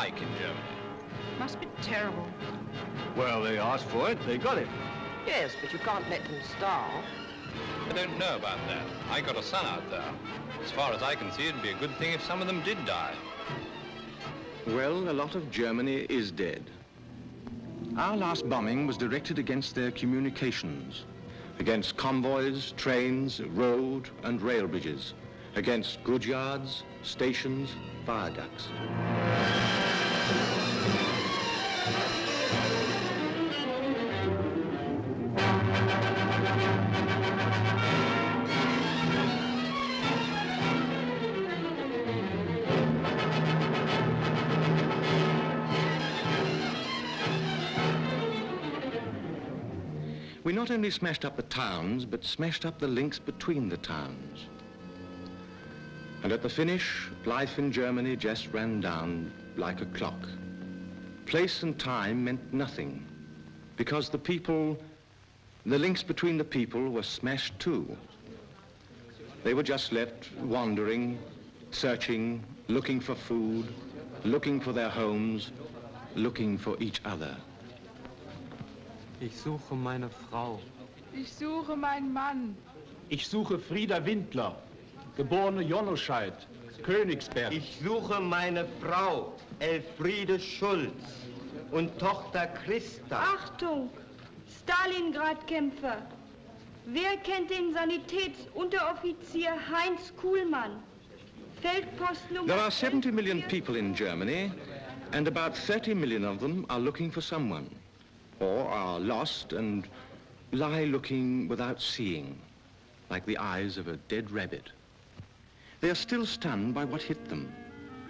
like in Germany? Must be terrible. Well, they asked for it, they got it. Yes, but you can't let them starve. I don't know about that. I got a son out there. As far as I can see, it'd be a good thing if some of them did die. Well, a lot of Germany is dead. Our last bombing was directed against their communications, against convoys, trains, road and rail bridges, against goods yards, stations, viaducts. We not only smashed up the towns, but smashed up the links between the towns. And at the finish, life in Germany just ran down like a clock. Place and time meant nothing, because the people, the links between the people were smashed too. They were just left wandering, searching, looking for food, looking for their homes, looking for each other. Ich suche meine Frau. Ich suche meinen Mann. Ich suche Frieda Windler, geborene Jonoscheid, Königsberg. Ich suche meine Frau, Elfriede Schulz, und Tochter Christa. Achtung! Stalingrad-Kämpfer. Wer kennt den Sanitätsunteroffizier Heinz Kuhlmann? Feldpost Nummer... There are 70 million people in Germany, and about 30 million of them are looking for someone, or are lost and lie looking without seeing, like the eyes of a dead rabbit. They are still stunned by what hit them,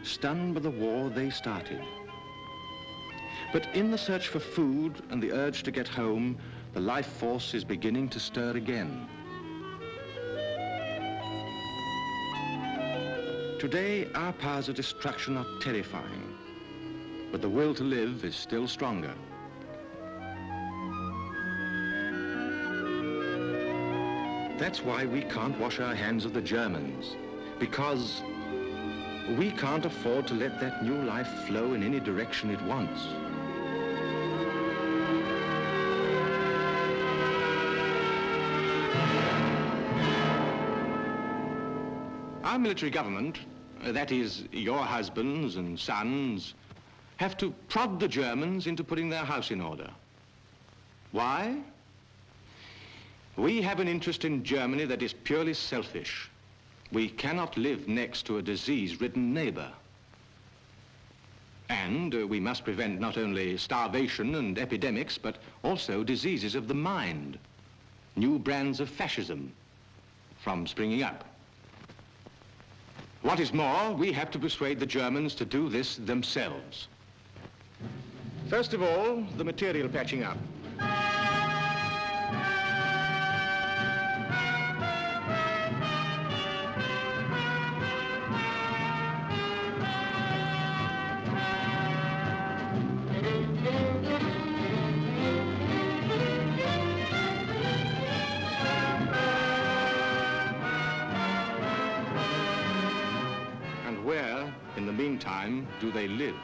stunned by the war they started. But in the search for food and the urge to get home, the life force is beginning to stir again. Today, our powers of destruction are terrifying, but the will to live is still stronger. That's why we can't wash our hands of the Germans, because we can't afford to let that new life flow in any direction it wants. Our military government, that is, your husbands and sons, have to prod the Germans into putting their house in order. Why? We have an interest in Germany that is purely selfish. We cannot live next to a disease-ridden neighbor. And we must prevent not only starvation and epidemics, but also diseases of the mind, new brands of fascism from springing up. What is more, we have to persuade the Germans to do this themselves. First of all, the material patching up. Where, in the meantime, do they live?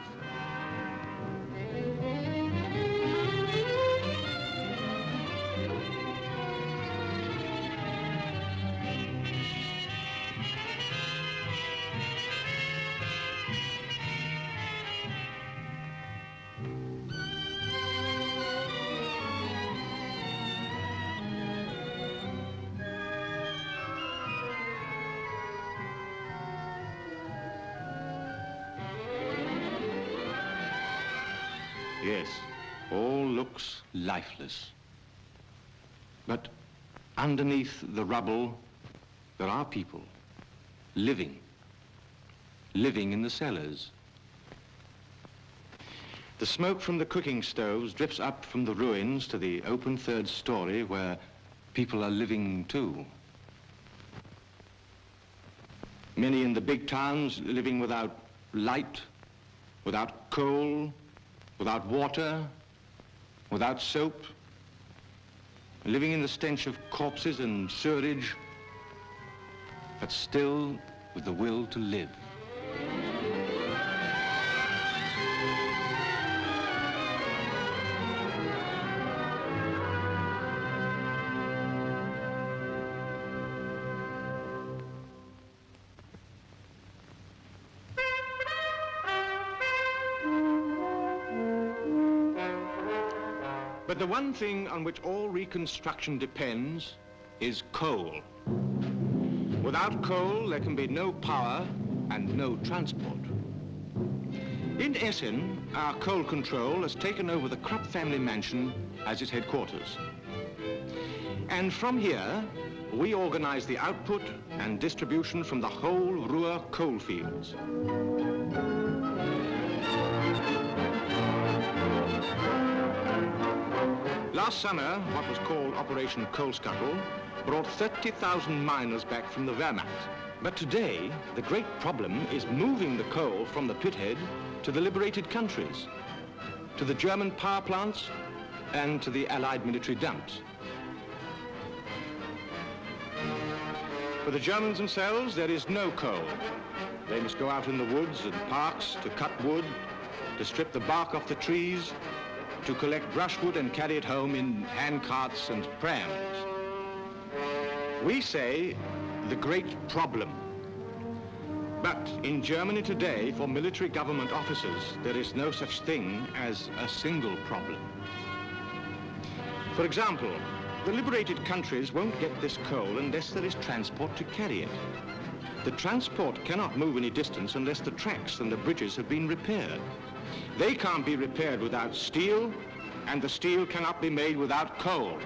Yes, all looks lifeless. But underneath the rubble, there are people living in the cellars. The smoke from the cooking stoves drips up from the ruins to the open third story where people are living too. Many in the big towns living without light, without coal, without water, without soap, living in the stench of corpses and sewerage, but still with the will to live. But the one thing on which all reconstruction depends is coal. Without coal, there can be no power and no transport. In Essen, our coal control has taken over the Krupp family mansion as its headquarters. And from here, we organize the output and distribution from the whole Ruhr coal fields. Last summer, what was called Operation Coal Scuttle brought 30,000 miners back from the Wehrmacht. But today, the great problem is moving the coal from the pithead to the liberated countries, to the German power plants and to the Allied military dumps. For the Germans themselves, there is no coal. They must go out in the woods and parks to cut wood, to strip the bark off the trees, to collect brushwood and carry it home in hand carts and prams. We say the great problem. But in Germany today, for military government officers, there is no such thing as a single problem. For example, the liberated countries won't get this coal unless there is transport to carry it. The transport cannot move any distance unless the tracks and the bridges have been repaired. They can't be repaired without steel, and the steel cannot be made without coal.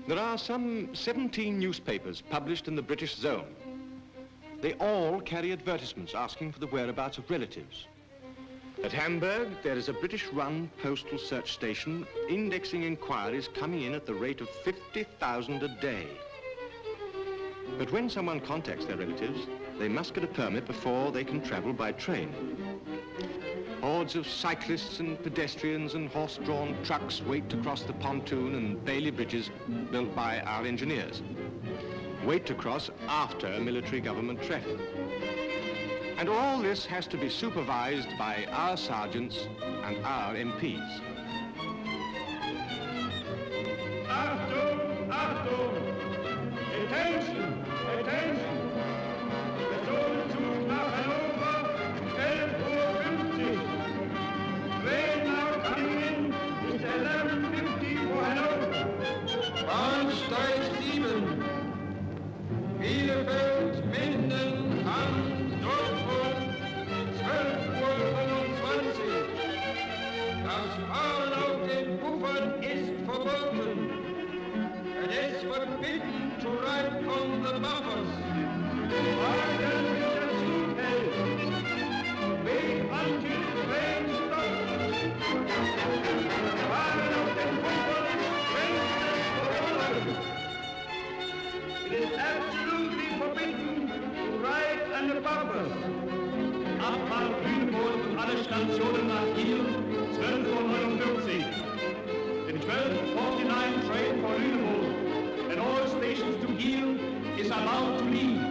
There are some 17 newspapers published in the British zone. They all carry advertisements asking for the whereabouts of relatives. At Hamburg, there is a British-run postal search station indexing inquiries coming in at the rate of 50,000 a day. But when someone contacts their relatives, they must get a permit before they can travel by train. Hordes of cyclists and pedestrians and horse-drawn trucks wait to cross the pontoon and Bailey bridges built by our engineers. Wait to cross after military government traffic. And all this has to be supervised by our sergeants and our MPs. Achtung! Achtung! Attention! Attention! Personenzug nach Hannover, 11:50 Uhr. Train now coming in is 11:50 for Hannover. Bahnsteig 7. Bielefeld, Minden, Hamm, Dortmund, 12:25 Uhr. Das Fahren auf den Puffern ist verboten. It is forbidden to ride on the buffers. Wagen mit der Zug hält. Wait until the train stops. Fahren auf den Puffern ist verboten. It is absolutely forbidden to ride on the buffers. Abfahrt Lüneburg und alle Stationen nach Kiel, 12:49 Uhr. The 12:49 train for Lüneburg and all stations to Kiel is allowed to leave.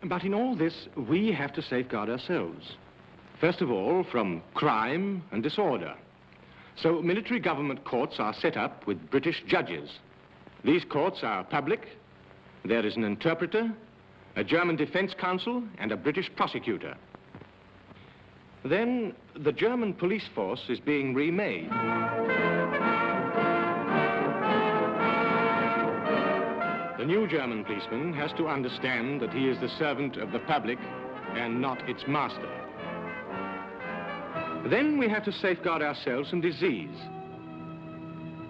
But in all this, we have to safeguard ourselves. First of all, from crime and disorder. So military government courts are set up with British judges. These courts are public. There is an interpreter, a German defense counsel, and a British prosecutor. Then the German police force is being remade. The new German policeman has to understand that he is the servant of the public and not its master. Then we have to safeguard ourselves from disease.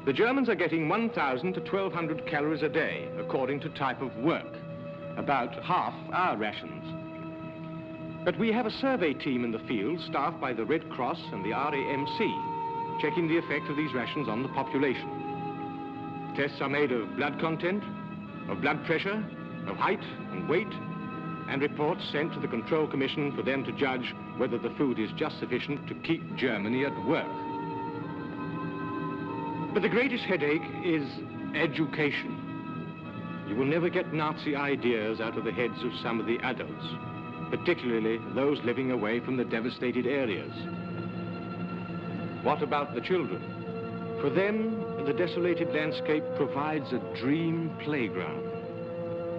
The Germans are getting 1,000 to 1,200 calories a day, according to type of work. about half our rations. But we have a survey team in the field staffed by the Red Cross and the RAMC, checking the effect of these rations on the population. Tests are made of blood content, of blood pressure, of height and weight, and reports sent to the Control Commission for them to judge whether the food is just sufficient to keep Germany at work. But the greatest headache is education. You will never get Nazi ideas out of the heads of some of the adults, particularly those living away from the devastated areas. What about the children? For them, the desolated landscape provides a dream playground.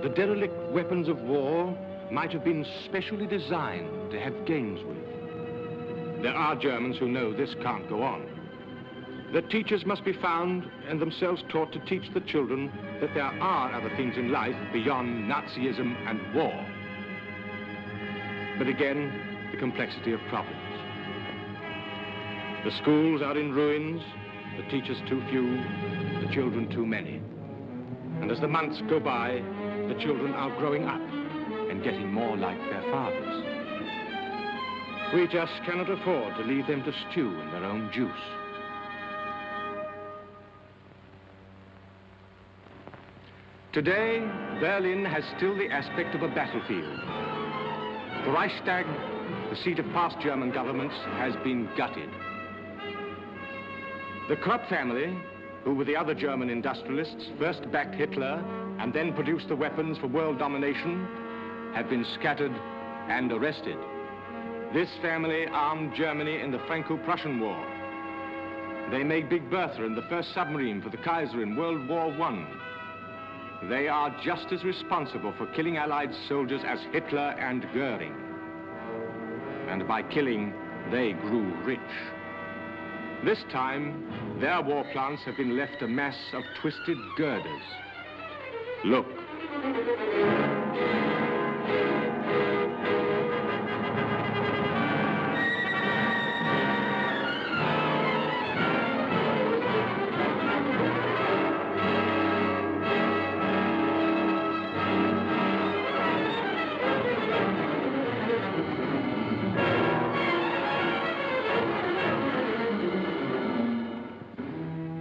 The derelict weapons of war might have been specially designed to have games with. There are Germans who know this can't go on. That teachers must be found and themselves taught to teach the children that there are other things in life beyond Nazism and war. But again, the complexity of problems. The schools are in ruins, the teachers too few, the children too many. And as the months go by, the children are growing up and getting more like their fathers. We just cannot afford to leave them to stew in their own juice. Today, Berlin has still the aspect of a battlefield. The Reichstag, the seat of past German governments, has been gutted. The Krupp family, who with the other German industrialists first backed Hitler and then produced the weapons for world domination, have been scattered and arrested. This family armed Germany in the Franco-Prussian War. They made Big Bertha and the first submarine for the Kaiser in World War I. They are just as responsible for killing Allied soldiers as Hitler and Goering. And by killing, they grew rich. This time, their war plants have been left a mass of twisted girders. Look.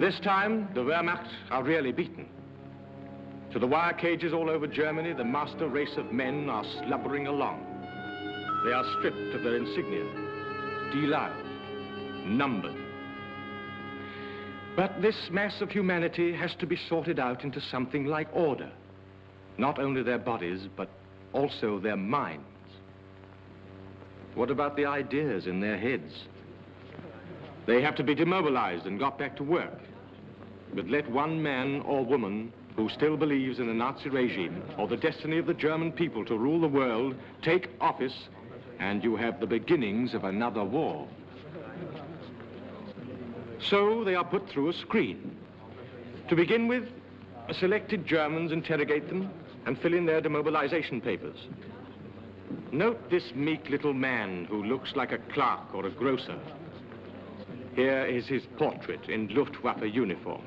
This time, the Wehrmacht are really beaten. To the wire cages all over Germany, the master race of men are slubbering along. They are stripped of their insignia, deloused, numbered. But this mass of humanity has to be sorted out into something like order. Not only their bodies, but also their minds. What about the ideas in their heads? They have to be demobilized and got back to work. But let one man or woman who still believes in the Nazi regime or the destiny of the German people to rule the world take office, and you have the beginnings of another war. So they are put through a screen. To begin with, selected Germans interrogate them and fill in their demobilization papers. Note this meek little man who looks like a clerk or a grocer. Here is his portrait in Luftwaffe uniform.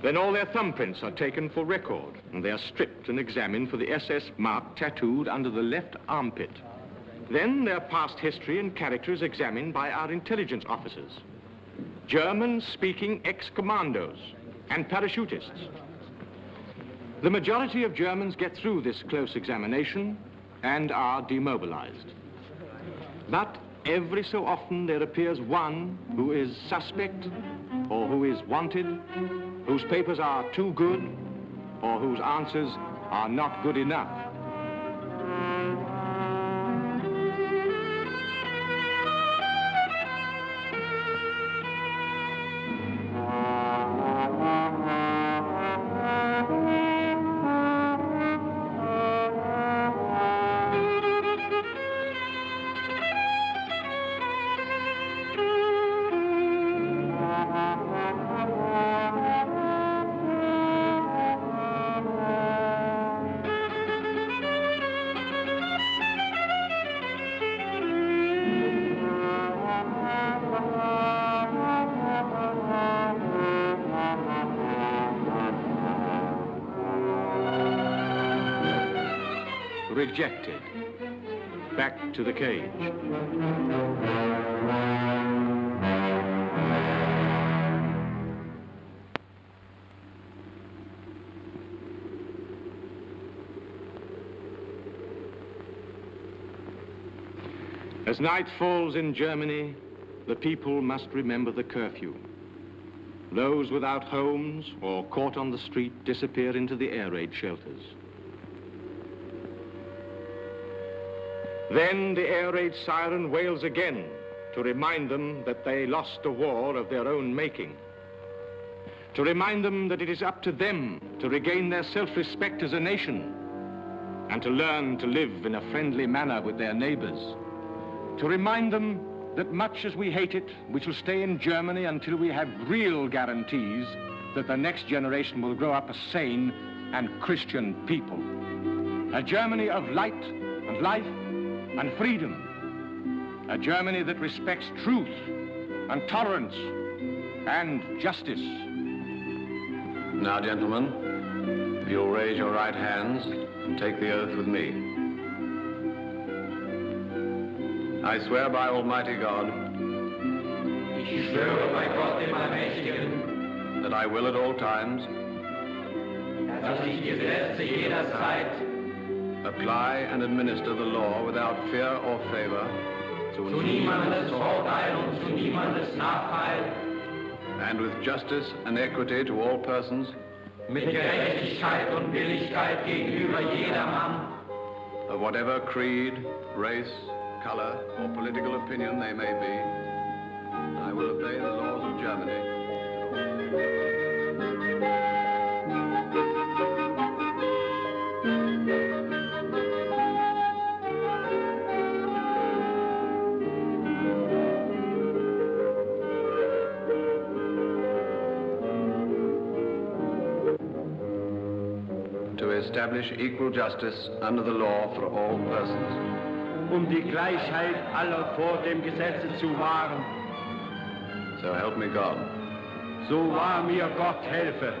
Then all their thumbprints are taken for record, and they are stripped and examined for the SS mark tattooed under the left armpit. Then their past history and character is examined by our intelligence officers, German-speaking ex-commandos and parachutists. The majority of Germans get through this close examination and are demobilized. But every so often there appears one who is suspect or who is wanted, whose papers are too good or whose answers are not good enough. rejected, back to the cage. As night falls in Germany, the people must remember the curfew. Those without homes or caught on the street disappear into the air raid shelters. Then the air raid siren wails again to remind them that they lost a war of their own making. To remind them that it is up to them to regain their self-respect as a nation and to learn to live in a friendly manner with their neighbors. To remind them that much as we hate it, we shall stay in Germany until we have real guarantees that the next generation will grow up a sane and Christian people. A Germany of light and life and freedom. A Germany that respects truth and tolerance and justice. Now, gentlemen, if you'll raise your right hands and take the oath with me. I swear by Almighty God Ich schwöre bei Gott dem Allmächtigen, that I will at all times dass ich die Gesetze jederzeit apply and administer the law without fear or favor zu niemandes Vorteil und zu niemandes Nachteil and with justice and equity to all persons mit Gerechtigkeit und Billigkeit gegenüber jedermann of whatever creed, race, color, or political opinion they may be. I will obey the laws of Germany. To establish equal justice under the law for all persons. Die Gleichheit aller vor dem Gesetze zu wahren. So help me God. So wahr mir Gott helfe.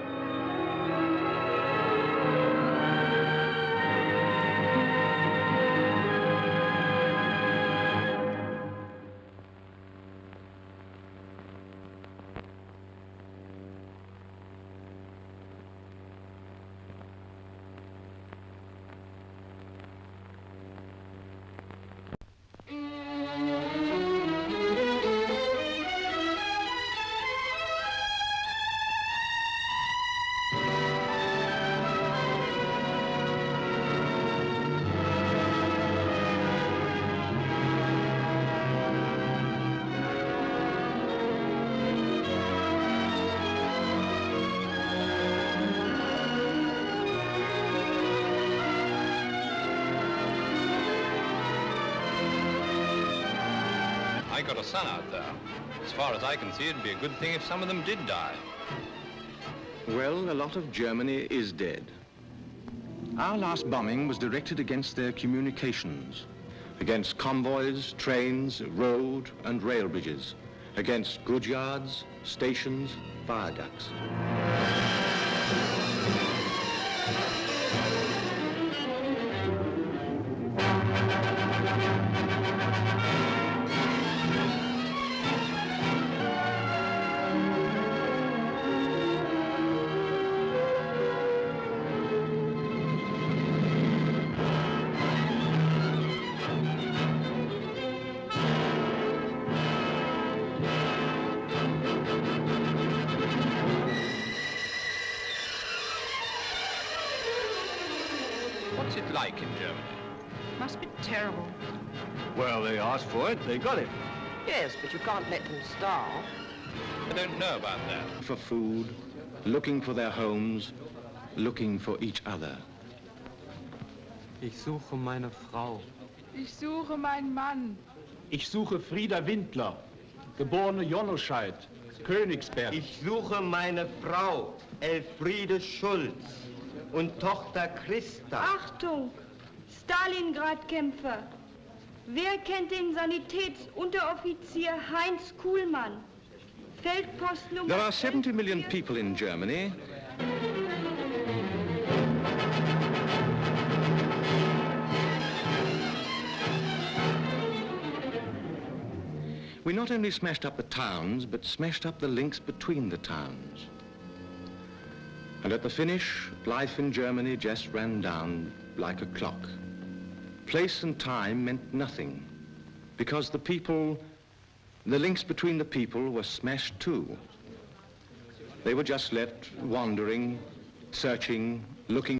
I got a son out there. As far as I can see, it'd be a good thing if some of them did die. Well, a lot of Germany is dead. Our last bombing was directed against their communications, against convoys, trains, road and rail bridges, against goods yards, stations, viaducts. What's it like in Germany? Must be terrible. Well, they asked for it, they got it. Yes, but you can't let them starve. I don't know about that. For food, looking for their homes, looking for each other. Ich suche meine Frau. Ich suche meinen Mann. Ich suche Frieda Windler, geborene Jonoscheid, Königsberg. Ich suche meine Frau, Elfriede Schulz, und Tochter Christa. Achtung! Stalingrad-Kämpfer. Wer kennt den Sanitätsunteroffizier Heinz Kuhlmann? Feldpost Nummer... There are 70 million people in Germany. We not only smashed up the towns, but smashed up the links between the towns. And at the finish, life in Germany just ran down like a clock. Place and time meant nothing, because the people, the links between the people were smashed too. They were just left wandering, searching, looking